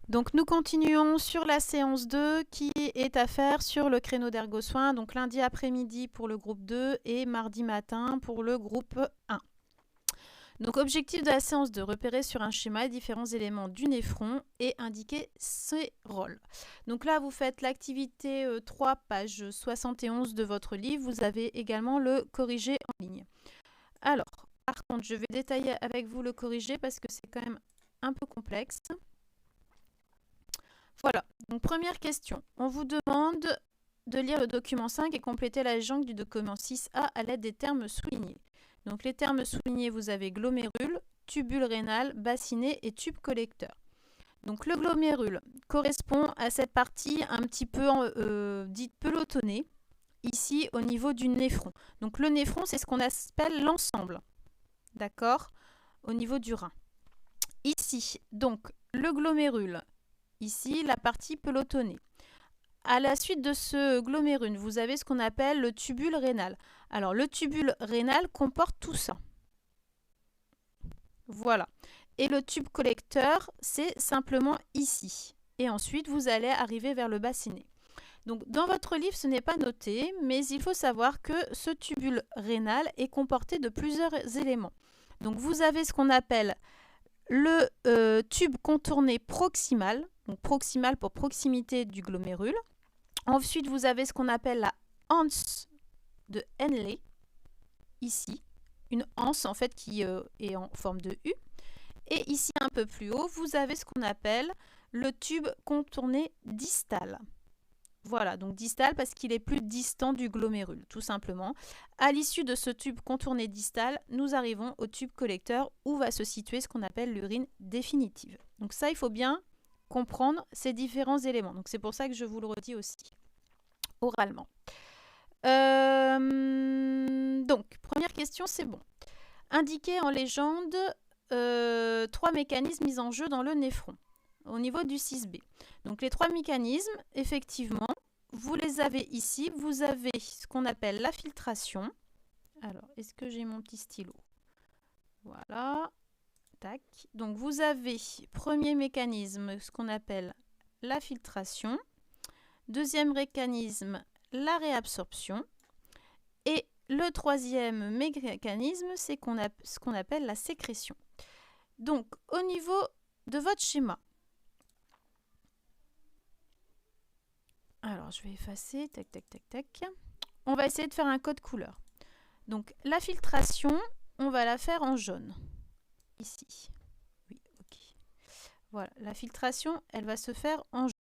Donc nous continuons sur la séance 2 qui est à faire sur le créneau d'ergosoin, donc lundi après-midi pour le groupe 2 et mardi matin pour le groupe 1. Donc objectif de la séance 2, repérer sur un schéma les différents éléments du néphron et indiquer ses rôles. Donc là vous faites l'activité 3, page 71 de votre livre, vous avez également le corrigé en ligne. Alors, par contre je vais détailler avec vous le corrigé parce que c'est quand même un peu complexe. Voilà, donc première question. On vous demande de lire le document 5 et compléter la jungle du document 6A à l'aide des termes soulignés. Donc les termes soulignés, vous avez glomérule, tubule rénal, bassinet et tube collecteur. Donc le glomérule correspond à cette partie un petit peu dite pelotonnée, ici au niveau du néphron. Donc le néphron, c'est ce qu'on appelle l'ensemble, d'accord, au niveau du rein. Ici, donc le glomérule, ici, la partie pelotonnée. À la suite de ce glomérule, vous avez ce qu'on appelle le tubule rénal. Alors, le tubule rénal comporte tout ça. Voilà. Et le tube collecteur, c'est simplement ici. Et ensuite, vous allez arriver vers le bassinet. Donc, dans votre livre, ce n'est pas noté, mais il faut savoir que ce tubule rénal est comporté de plusieurs éléments. Donc, vous avez ce qu'on appelle le tube contourné proximal, donc proximal pour proximité du glomérule. Ensuite, vous avez ce qu'on appelle la anse de Henle, ici, une anse en fait qui est en forme de U. Et ici, un peu plus haut, vous avez ce qu'on appelle le tube contourné distal. Voilà, donc distal parce qu'il est plus distant du glomérule, tout simplement. À l'issue de ce tube contourné distal, nous arrivons au tube collecteur où va se situer ce qu'on appelle l'urine définitive. Donc ça, il faut bien comprendre ces différents éléments. Donc c'est pour ça que je vous le redis aussi oralement. Donc, première question, c'est bon. Indiquez en légende 3 mécanismes mis en jeu dans le néphron au niveau du 6B. Donc les 3 mécanismes, effectivement, vous les avez ici. Vous avez ce qu'on appelle la filtration. Alors, est-ce que j'ai mon petit stylo? Voilà. Tac. Donc vous avez, premier mécanisme, ce qu'on appelle la filtration. Deuxième mécanisme, la réabsorption. Et le troisième mécanisme, c'est ce qu'on appelle la sécrétion. Donc, au niveau de votre schéma, alors je vais effacer, tac, tac, tac, tac. On va essayer de faire un code couleur. Donc, la filtration, on va la faire en jaune. Ici. Oui, ok. Voilà, la filtration, elle va se faire en jaune.